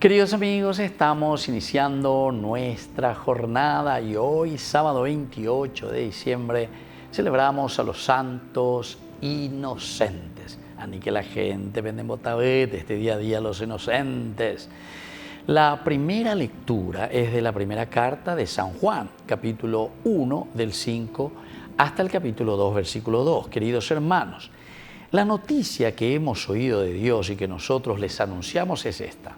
Queridos amigos, estamos iniciando nuestra jornada y hoy, sábado 28 de diciembre, celebramos a los santos inocentes. Ani que la gente vende botabete, este día a día los inocentes. La primera lectura es de la primera carta de San Juan, capítulo 1, del 5 hasta el capítulo 2, versículo 2. Queridos hermanos, la noticia que hemos oído de Dios y que nosotros les anunciamos es esta: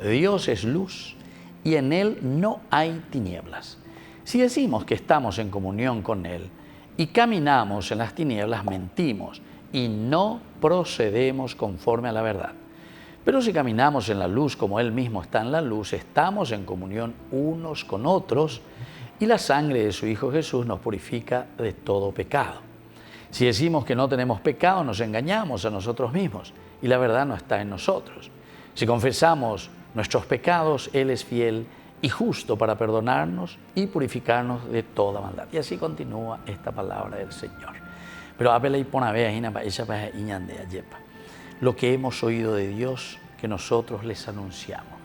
Dios es luz y en Él no hay tinieblas. Si decimos que estamos en comunión con Él y caminamos en las tinieblas, mentimos y no procedemos conforme a la verdad. Pero si caminamos en la luz como Él mismo está en la luz, estamos en comunión unos con otros y la sangre de su Hijo Jesús nos purifica de todo pecado. Si decimos que no tenemos pecado, nos engañamos a nosotros mismos y la verdad no está en nosotros. Si confesamos nuestros pecados, Él es fiel y justo para perdonarnos y purificarnos de toda maldad. Y así continúa esta palabra del Señor. Pero lo que hemos oído de Dios, que nosotros les anunciamos.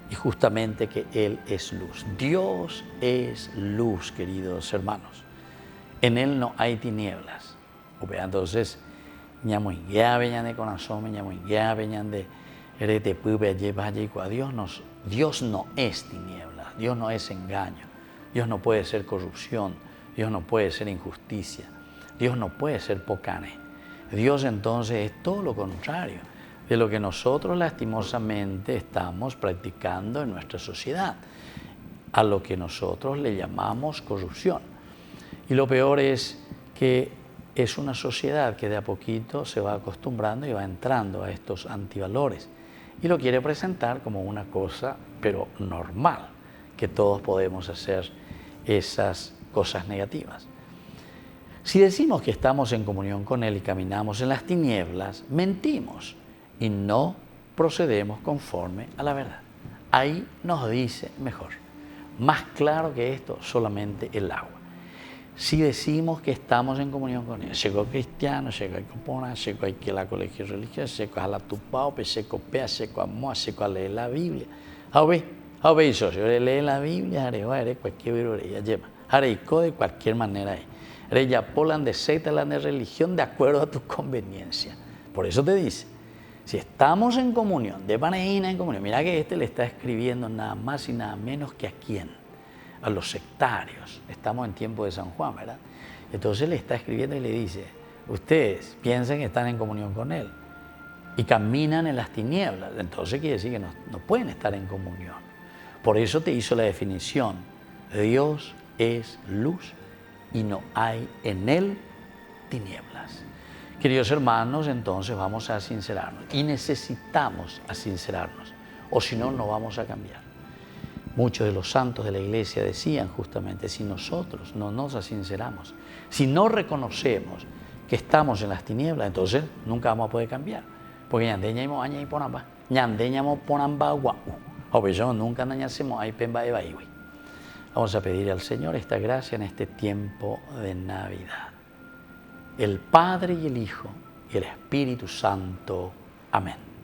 Y justamente que Él es luz. Dios es luz, queridos hermanos. En Él no hay tinieblas. Entonces, Dios no es tinieblas, Dios no es engaño, Dios no puede ser corrupción, Dios no puede ser injusticia, Dios no puede ser pocane. Dios entonces es todo lo contrario de lo que nosotros lastimosamente estamos practicando en nuestra sociedad, a lo que nosotros le llamamos corrupción. Y lo peor es que es una sociedad que de a poquito se va acostumbrando y va entrando a estos antivalores y lo quiere presentar como una cosa, pero normal, que todos podemos hacer esas cosas negativas. Si decimos que estamos en comunión con Él y caminamos en las tinieblas, mentimos y no procedemos conforme a la verdad. Ahí nos dice mejor, más claro que esto, solamente el agua. Si decimos que estamos en comunión con Él, llegó cristiano, llegó a copona, llegó a la colegio religioso, llegó a la tupao, llegó a llegó a moa, llegó a leer la Biblia. Jaube hizo, yo leí la Biblia, haré cualquier virus, lleva, haré de cualquier manera. Ya polan de secta, la de religión, de acuerdo a tu conveniencia. Por eso te dice, si estamos en comunión, de paneína en comunión, mira que le está escribiendo nada más y nada menos que a quién. A los sectarios. Estamos en tiempo de San Juan, ¿verdad? Entonces le está escribiendo y le dice, ustedes piensan que están en comunión con Él y caminan en las tinieblas. Entonces quiere decir que no pueden estar en comunión. Por eso te hizo la definición, Dios es luz y no hay en Él tinieblas. Queridos hermanos, entonces vamos a sincerarnos y necesitamos sincerarnos, o si no, no vamos a cambiar. Muchos de los santos de la iglesia decían justamente, si nosotros no nos sinceramos, si no reconocemos que estamos en las tinieblas, entonces nunca vamos a poder cambiar. Porque vamos a pedir al Señor esta gracia en este tiempo de Navidad. El Padre y el Hijo y el Espíritu Santo. Amén.